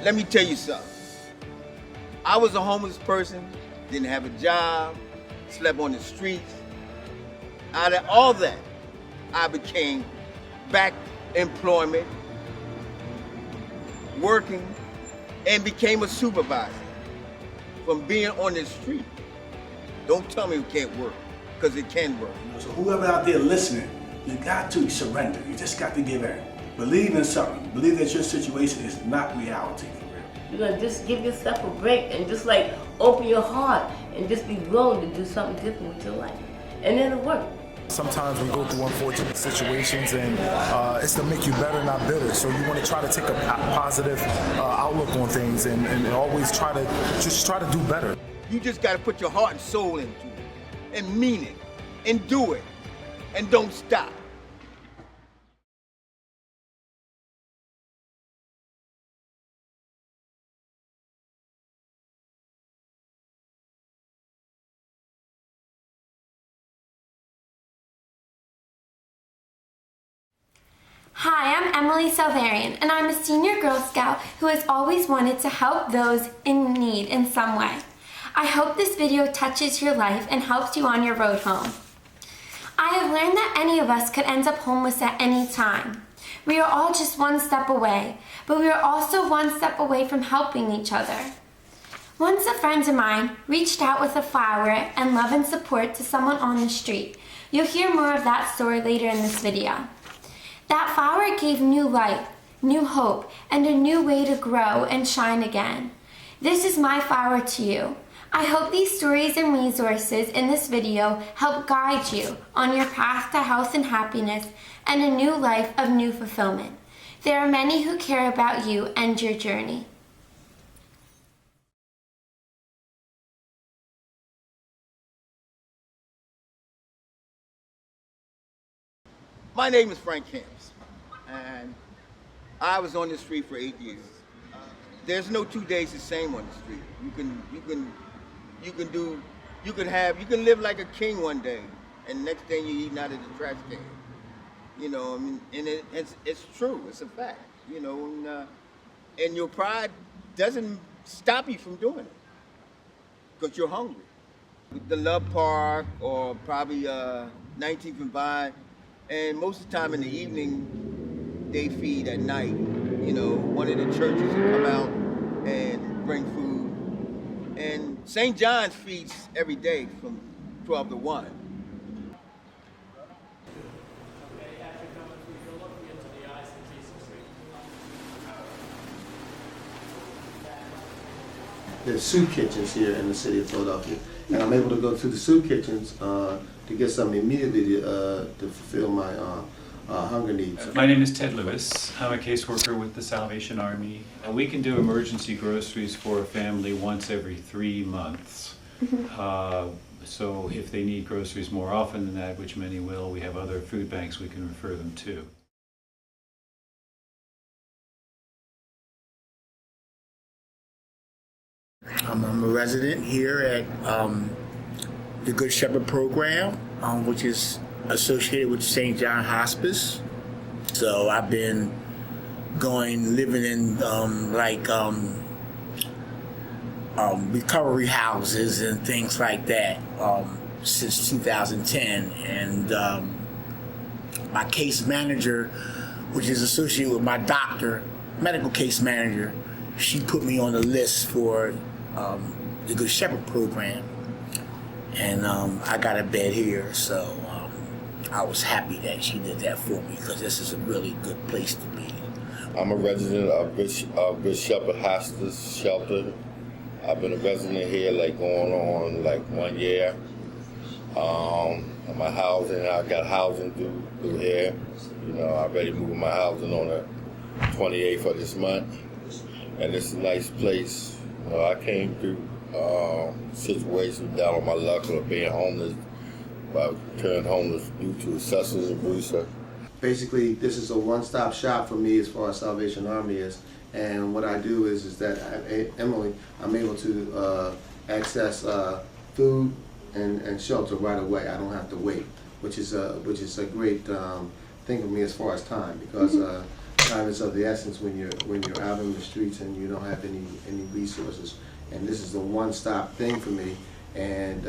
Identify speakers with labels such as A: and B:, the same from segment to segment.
A: let me tell you something. I was a homeless person, didn't have a job, slept on the streets. Out of all that, I became back employment, working, and became a supervisor from being on the street. Don't tell me it can't work, because it can work.
B: So whoever out there listening, you got to surrender. You just got to give in. Believe in something. Believe that your situation is not reality for real.
C: You're gonna just give yourself a break and just like open your heart and just be willing to do something different with your life. And it'll work.
D: Sometimes we go through unfortunate situations and it's to make you better, not bitter. So you want to try to take a positive outlook on things and always try to do better.
A: You just got to put your heart and soul into it and mean it and do it and don't stop.
E: Hi, I'm Emily Selverian, and I'm a senior Girl Scout who has always wanted to help those in need in some way. I hope this video touches your life and helps you on your road home. I have learned that any of us could end up homeless at any time. We are all just one step away, but we are also one step away from helping each other. Once a friend of mine reached out with a flower and love and support to someone on the street. You'll hear more of that story later in this video. That flower gave new life, new hope, and a new way to grow and shine again. This is my flower to you. I hope these stories and resources in this video help guide you on your path to health and happiness and a new life of new fulfillment. There are many who care about you and your journey.
A: My name is Frank Camps, and I was on the street for 8 years. There's no 2 days the same on the street. You can live like a king one day, and next thing you're eating out of the trash can. You know, I mean, and it's true. It's a fact. You know, and your pride doesn't stop you from doing it because you're hungry. The Love Park or probably 19th and Vine. And most of the time in the evening, they feed at night. You know, one of the churches will come out and bring food. And St. John's feeds every day from 12 to 1.
F: There's soup kitchens here in the city of Philadelphia. And I'm able to go to the soup kitchens to get something immediately to fulfill my hunger needs.
G: My name is Ted Lewis. I'm a caseworker with the Salvation Army. We can do emergency groceries for a family once every 3 months. So if they need groceries more often than that, which many will, we have other food banks we can refer them to.
H: I'm a resident here at the Good Shepherd program, which is associated with St. John Hospice. So I've been living in recovery houses and things like that since 2010. And my case manager, which is associated with my doctor, medical case manager, she put me on the list for the Good Shepherd program, and I got a bed here, so I was happy that she did that for me because this is a really good place to be.
I: I'm a resident of Good Shepherd Hospice Shelter. I've been a resident here going on 1 year. My housing, I got housing through here. You know, I already moved my housing on the 28th of this month, and it's a nice place. I came through situations down on my luck of being homeless. I turned homeless due to substance abuse.
F: Basically, this is a one-stop shop for me as far as Salvation Army is. And what I do is that I'm able to access food and shelter right away. I don't have to wait, which is a great thing for me as far as time, because time is of the essence when you're out in the streets and you don't have any resources. And this is the one-stop thing for me. And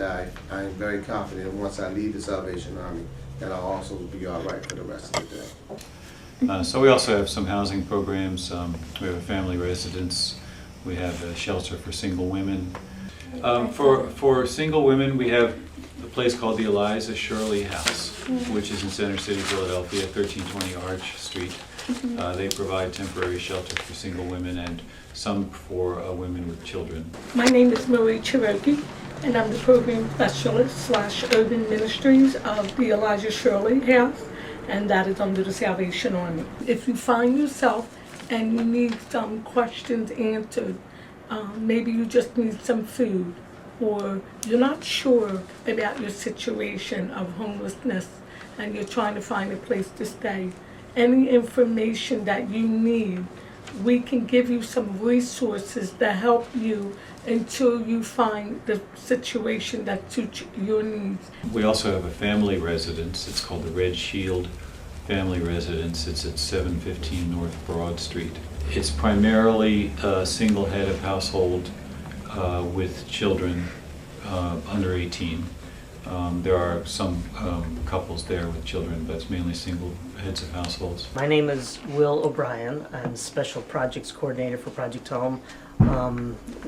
F: I'm very confident once I leave the Salvation Army that I'll also be all right for the rest of the day.
G: So we also have some housing programs. We have a family residence. We have a shelter for single women. For single women, we have a place called the Eliza Shirley House, which is in Center City, Philadelphia, 1320 Arch Street. They provide temporary shelter for single women and some for women with children.
J: My name is Marie Cherokee, and I'm the program specialist / urban ministries of the Elijah Shirley House, and that is under the Salvation Army. If you find yourself and you need some questions answered, maybe you just need some food, or you're not sure about your situation of homelessness and you're trying to find a place to stay, any information that you need, we can give you some resources to help you until you find the situation that suits your needs.
G: We also have a family residence. It's called the Red Shield Family Residence. It's at 715 North Broad Street. It's primarily a single head of household with children under 18. There are some couples there with children, but it's mainly single heads of households.
K: My name is Will O'Brien. I'm Special Projects Coordinator for Project Home.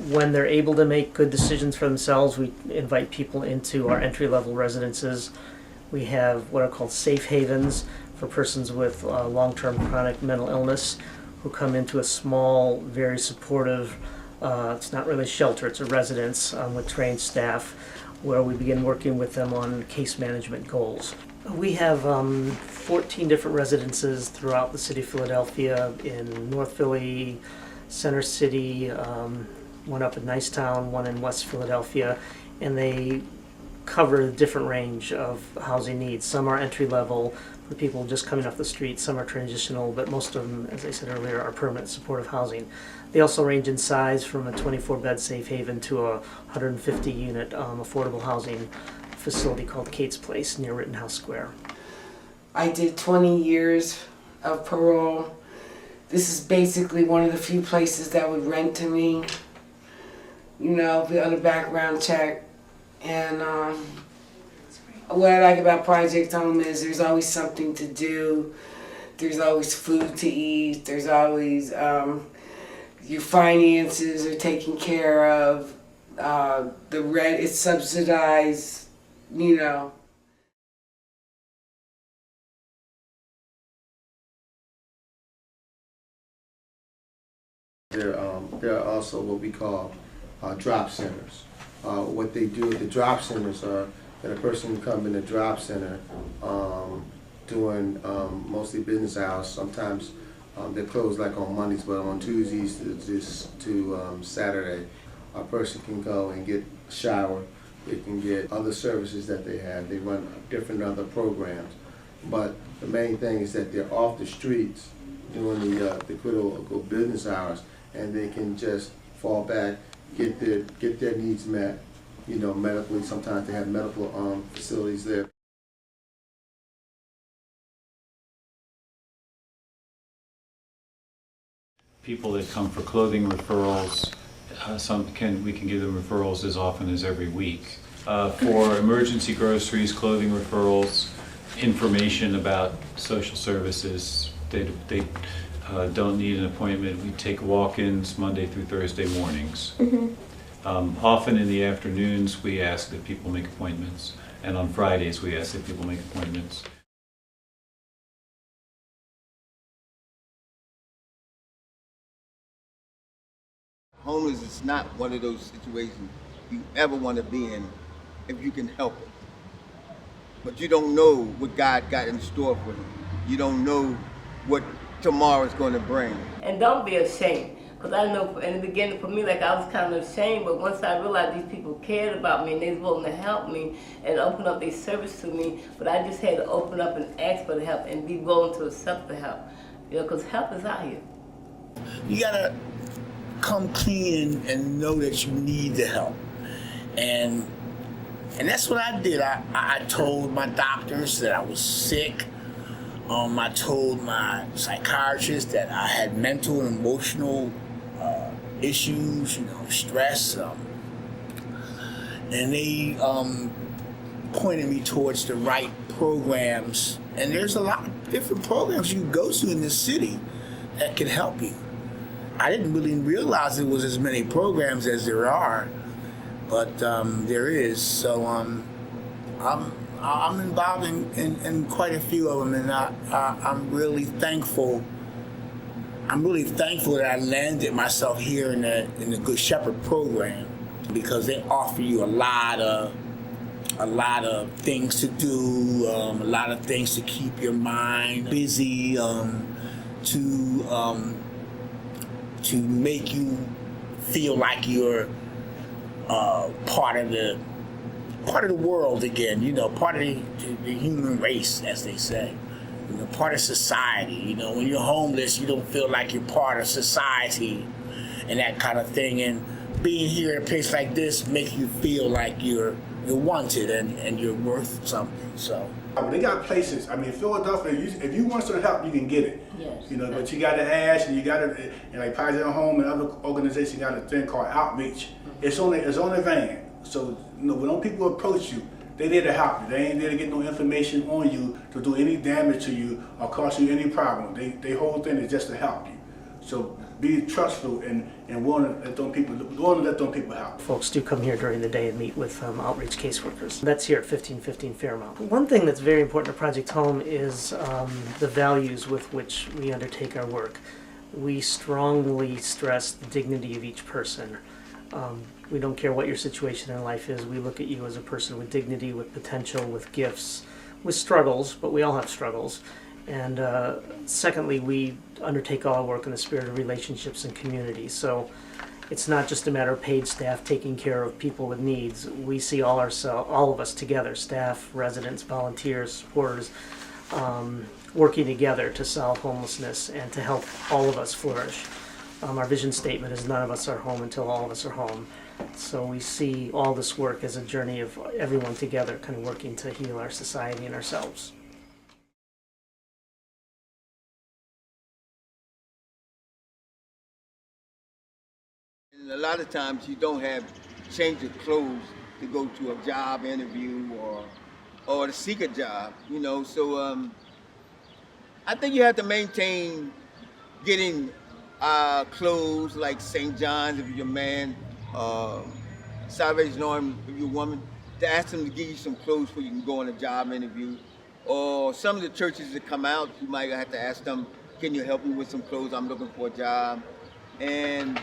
K: When they're able to make good decisions for themselves, we invite people into our entry-level residences. We have what are called safe havens for persons with long-term chronic mental illness who come into a small, very supportive, it's not really a shelter, it's a residence with trained staff where we begin working with them on case management goals. We have 14 different residences throughout the city of Philadelphia, in North Philly, Center City, one up in Nicetown, one in West Philadelphia, and they cover a different range of housing needs. Some are entry level for people just coming off the street, some are transitional, but most of them, as I said earlier, are permanent supportive housing. They also range in size from a 24-bed safe haven to a 150-unit affordable housing facility called Kate's Place near Rittenhouse Square.
L: I did 20 years of parole. This is basically one of the few places that would rent to me, you know, on a background check. And what I like about Project Home is there's always something to do. There's always food to eat. There's always your finances are taken care of. The rent is subsidized, you know.
F: There are also what we call drop centers. What they do at the drop centers are that a person can come in the drop center during mostly business hours. Sometimes they're closed like on Mondays, but on Tuesdays to Saturday, a person can go and get a shower. They can get other services that they have. They run different other programs. But the main thing is that they're off the streets during the critical business hours, and they can just fall back, get their needs met, you know, medically. Sometimes they have medical facilities there.
G: People that come for clothing referrals, we can give them referrals as often as every week. For emergency groceries, clothing referrals, information about social services, they don't need an appointment. We take walk-ins Monday through Thursday mornings. Often in the afternoons we ask that people make appointments, and on Fridays we ask that people make appointments.
A: Homeless is not one of those situations you ever want to be in if you can help it. But you don't know what God got in store for you. You don't know what tomorrow's going to bring.
C: And don't be ashamed. Because I know in the beginning for me, like I was kind of ashamed, but once I realized these people cared about me and they was willing to help me and open up their service to me, but I just had to open up and ask for the help and be willing to accept the help. You know, because help is out here.
H: You gotta come clean and know that you need the help. And that's what I did. I told my doctors that I was sick. I told my psychiatrist that I had mental and emotional issues, stress, and they pointed me towards the right programs. And there's a lot of different programs you can go to in this city that can help you. I didn't really realize there was as many programs as there are, but there is. So I'm involved in quite a few of them, and I'm really thankful. I'm really thankful that I landed myself here in the Good Shepherd program, because they offer you a lot of things to do, a lot of things to keep your mind busy, to make you feel like you're part of the world again, part of the human race, as they say, part of society. When you're homeless, you don't feel like you're part of society and that kind of thing. And being here in a place like this makes you feel like you're wanted and you're worth something. So
B: they got places. I mean, Philadelphia. If you want some help, you can get it.
C: Yes.
B: But you got to ask, and you got to, and like Project Home and other organizations got a thing called outreach. It's on a van. So when people approach you, they there to help you. They ain't there to get no information on you to do any damage to you or cause you any problem. They whole thing is just to help you. So be trustful and willing to let them people help.
K: Folks do come here during the day and meet with outreach caseworkers. That's here at 1515 Fairmount. One thing that's very important to Project Home is the values with which we undertake our work. We strongly stress the dignity of each person. We don't care what your situation in life is. We look at you as a person with dignity, with potential, with gifts, with struggles, but we all have struggles. And secondly, we undertake all our work in the spirit of relationships and community. So it's not just a matter of paid staff taking care of people with needs. We see all of us together, staff, residents, volunteers, supporters, working together to solve homelessness and to help all of us flourish. Our vision statement is none of us are home until all of us are home. So we see all this work as a journey of everyone together kind of working to heal our society and ourselves.
A: And a lot of times you don't have change of clothes to go to a job interview or to seek a job, So I think you have to maintain getting clothes like St. John's if you're a man, Salvation Army if you're a woman, to ask them to give you some clothes before you can go on a job interview. Or some of the churches that come out, you might have to ask them, can you help me with some clothes? I'm looking for a job. And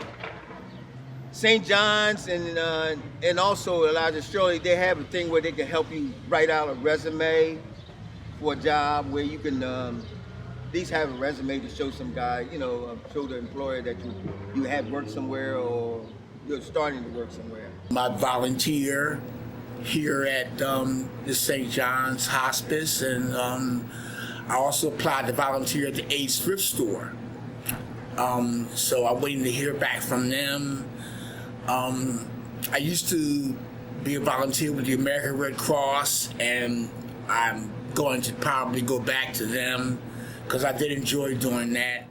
A: St. John's and also Elijah Shirley, they have a thing where they can help you write out a resume for a job where you can at least have a resume to show some guy, show the employer that you have worked somewhere or you're starting to work somewhere.
H: I volunteer here at the St. John's Hospice, and I also applied to volunteer at the AIDS thrift store. So I'm waiting to hear back from them. I used to be a volunteer with the American Red Cross, and I'm going to probably go back to them because I did enjoy doing that.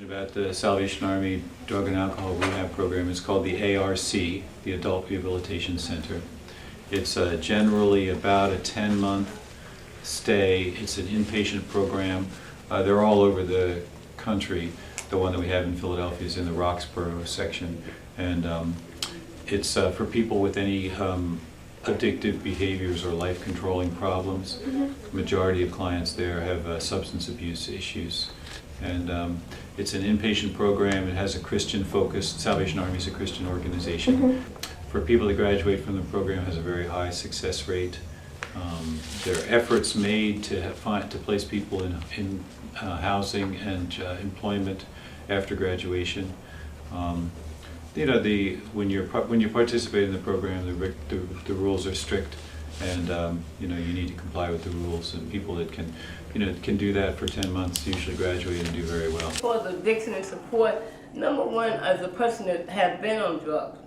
G: About the Salvation Army Drug and Alcohol Rehab Program is called the ARC, the Adult Rehabilitation Center. It's generally about a 10-month stay. It's an inpatient program. They're all over the country. The one that we have in Philadelphia is in the Roxborough section, and it's for people with any addictive behaviors or life-controlling problems. The majority of clients there have substance abuse issues. And it's an inpatient program. It has a Christian focus. Salvation Army is a Christian organization. For people that graduate from the program, has a very high success rate. There are efforts made to place people in housing and employment after graduation. When you participate in the program, the rules are strict, and you need to comply with the rules. And people that can do that for 10 months usually graduate and do very well.
C: For the addiction and support, number one, as a person that has been on drugs,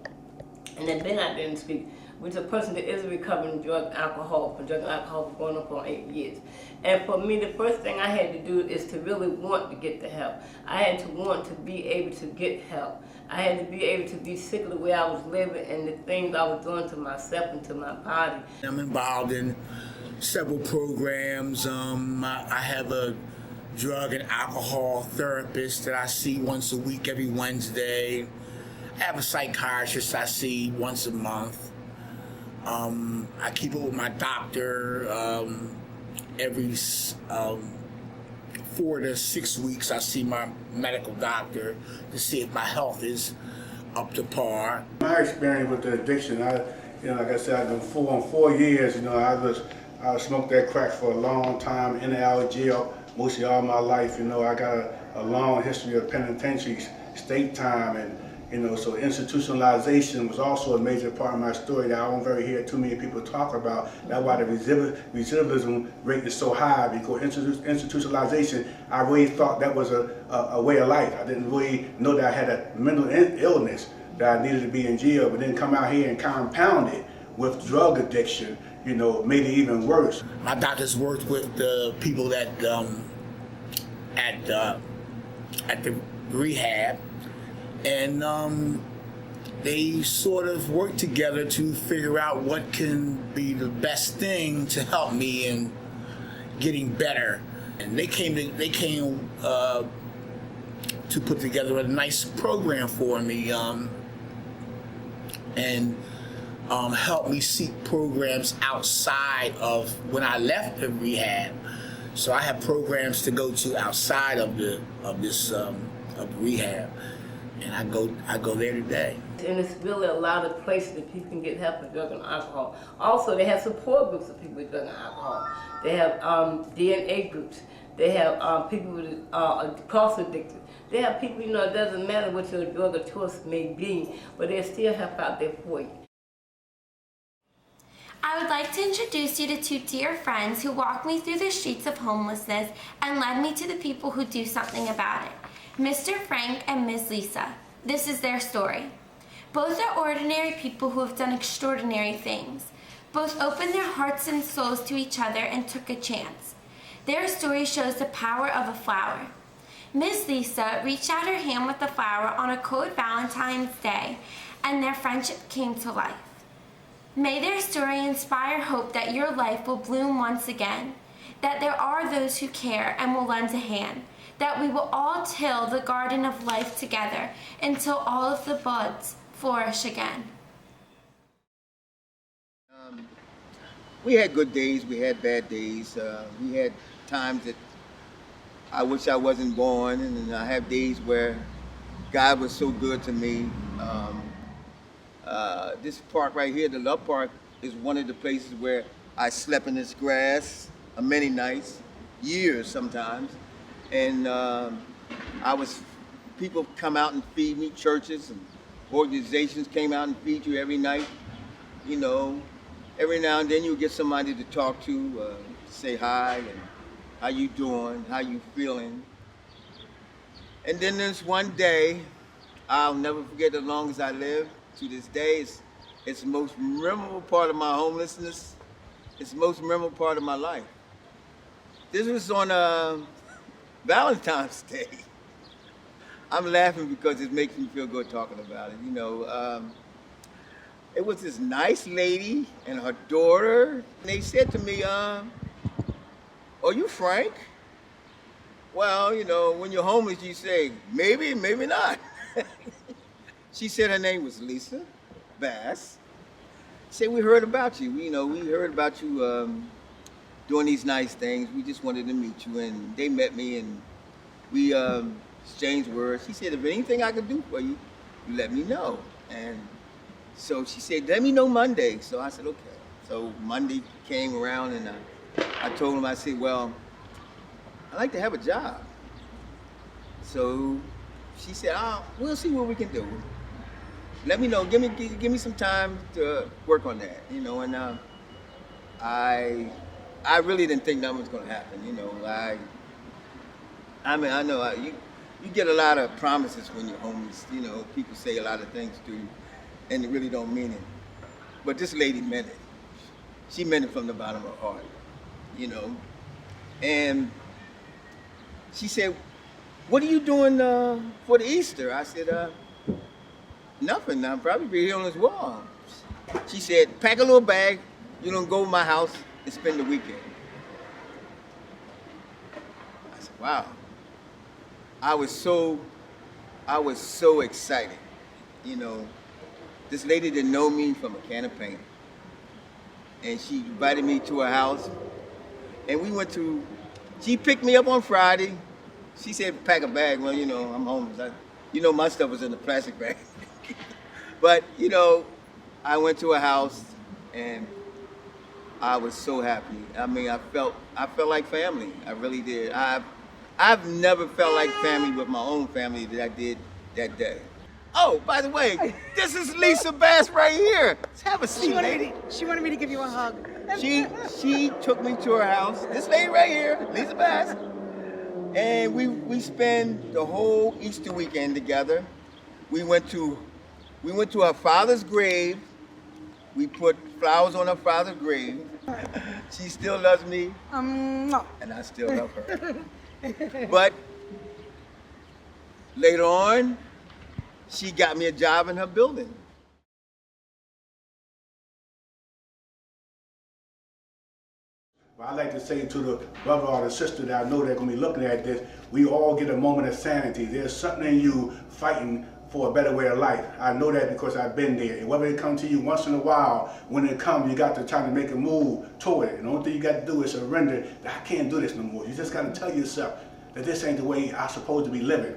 C: and then out there and speak, which is a person that is recovering drug and alcohol for going up on 8 years. And for me, the first thing I had to do is to really want to get the help. I had to want to be able to get help. I had to be able to be sick of the way I was living and the things I was doing to myself and to my body.
H: I'm involved in several programs. I have a drug and alcohol therapist that I see once a week, every Wednesday. I have a psychiatrist I see once a month. I keep up with my doctor every 4 to 6 weeks. I see my medical doctor to see if my health is up to par.
B: My experience with the addiction, like I said, I've been 4 years. I smoked that crack for a long time, in and out of jail, mostly all my life. I got a long history of penitentiary, state time, and so institutionalization was also a major part of my story that I don't very hear too many people talk about. That's why the recidivism rate is so high, because institutionalization, I really thought that was a way of life. I didn't really know that I had a mental illness, that I needed to be in jail, but then come out here and compound it with drug addiction, made it even worse.
H: My doctors worked with the people that at the rehab, and they sort of work together to figure out what can be the best thing to help me in getting better. And they came to put together a nice program for me, and help me seek programs outside of when I left the rehab. So I have programs to go to outside of the rehab. And I go there today.
C: And it's really a lot of places that people can get help with drug and alcohol. Also, they have support groups of people with drug and alcohol. They have DNA groups. They have people with cross addicted. They have people, it doesn't matter what your drug of choice may be, but there's still help out there for you.
E: I would like to introduce you to two dear friends who walked me through the streets of homelessness and led me to the people who do something about it. Mr. Frank and Ms. Lisa. This is their story. Both are ordinary people who have done extraordinary things. Both opened their hearts and souls to each other and took a chance. Their story shows the power of a flower. Ms. Lisa reached out her hand with the flower on a cold Valentine's Day, and their friendship came to life. May their story inspire hope that your life will bloom once again, that there are those who care and will lend a hand, that we will all till the garden of life together until all of the buds flourish again.
A: We had good days, we had bad days. We had times that I wish I wasn't born, and I have days where God was so good to me. This park right here, the Love Park, is one of the places where I slept in this grass many nights, years sometimes. And people come out and feed me, churches and organizations came out and feed you every night. Every now and then you'll get somebody to talk to, say hi, and how you doing, how you feeling. And then there's one day, I'll never forget as long as I live, to this day, it's the most memorable part of my homelessness. It's the most memorable part of my life. This was on Valentine's Day. I'm laughing because it makes me feel good talking about it. It was this nice lady and her daughter. And they said to me, are you Frank? Well, when you're homeless, you say, maybe, maybe not. She said her name was Lisa Bass. She said, we heard about you. We heard about you doing these nice things. We just wanted to meet you. And they met me and we exchanged words. She said, if anything I could do for you, you let me know. And so she said, let me know Monday. So I said, okay. So Monday came around and I told him, I said, well, I'd like to have a job. So she said, we'll see what we can do. Let me know, give me some time to work on that, and I really didn't think nothing was gonna happen, I know you get a lot of promises when you're homeless, people say a lot of things to you, and it really don't mean it. But this lady meant it. She meant it from the bottom of her heart, you know. And she said, "What are you doing for the Easter?" I said, "Nothing. I'll probably be here on this wall." She said, "Pack a little bag. You don't go to my house and spend the weekend." I said, "Wow." I was so excited, you know. This lady didn't know me from a can of paint, and she invited me to her house, and we went to. She picked me up on Friday. She said, "Pack a bag." Well, you know, I'm homeless. You know, my stuff was in the plastic bag. But you know, I went to her house, and I was so happy. I mean, I felt like family. I really did. I've never felt like family with my own family that I did that day. Oh, by the way, this is Lisa Bass right here. Let's have a seat, lady.
M: She wanted me to give you a hug.
A: She took me to her house. This lady right here, Lisa Bass. And we spent the whole Easter weekend together. We went to her father's grave. We put flowers on her father's grave. She still loves me, and I still love her. But later on, she got me a job in her building.
B: Well, I like to say to the brother or the sister that I know they're going to be looking at this, we all get a moment of sanity. There's something in you fighting for a better way of life. I know that because I've been there. And whether it comes to you once in a while, when it comes, you got to try to make a move toward it. And the only thing you got to do is surrender that I can't do this no more. You just got to tell yourself that this ain't the way I'm supposed to be living.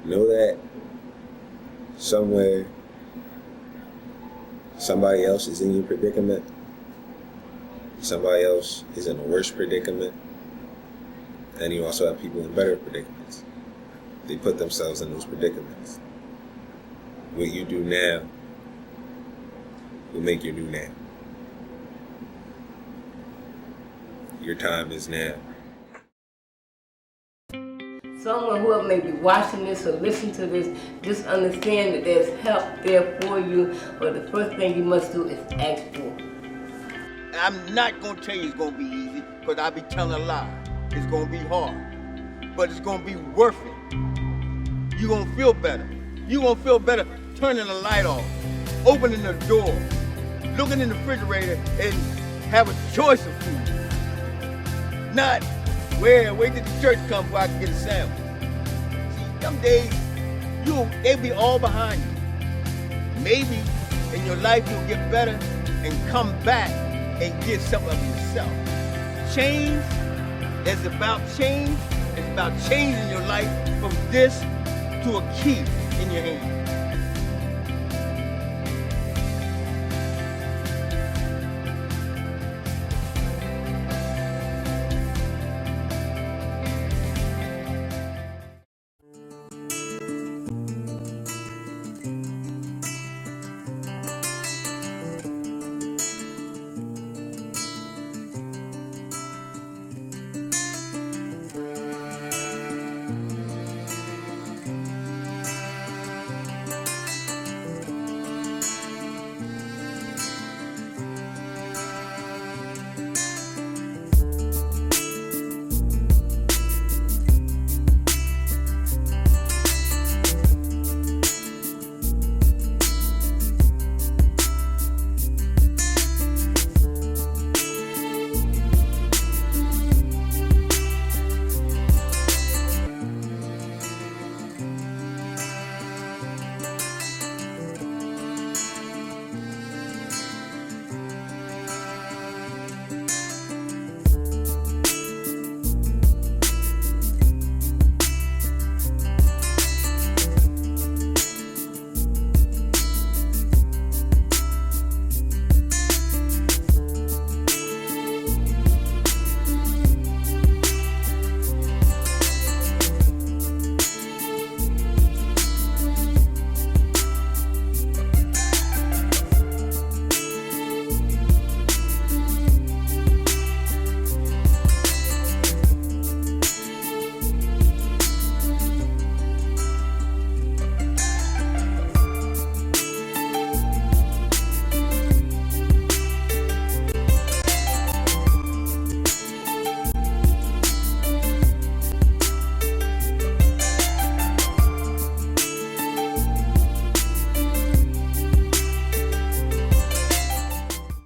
N: Know that somewhere somebody else is in your predicament. Somebody else is in a worse predicament. And you also have people in better predicaments. They put themselves in those predicaments. What you do now will make you do now. Your time is now.
C: Someone who may be watching this or listening to this, just understand that there's help there for you, but the first thing you must do is ask for it.
A: I'm not going to tell you it's going to be easy, because I'll be telling a lie. It's going to be hard, but it's going to be worth it. You're going to feel better. You're going to feel better turning the light off, opening the door, looking in the refrigerator and have a choice of food. Not, wait till the church comes before I can get a sandwich. See, some days, they'll be all behind you. Maybe in your life you'll get better and come back and get some of yourself. Change is about change. It's about changing your life from this to a key in your hand.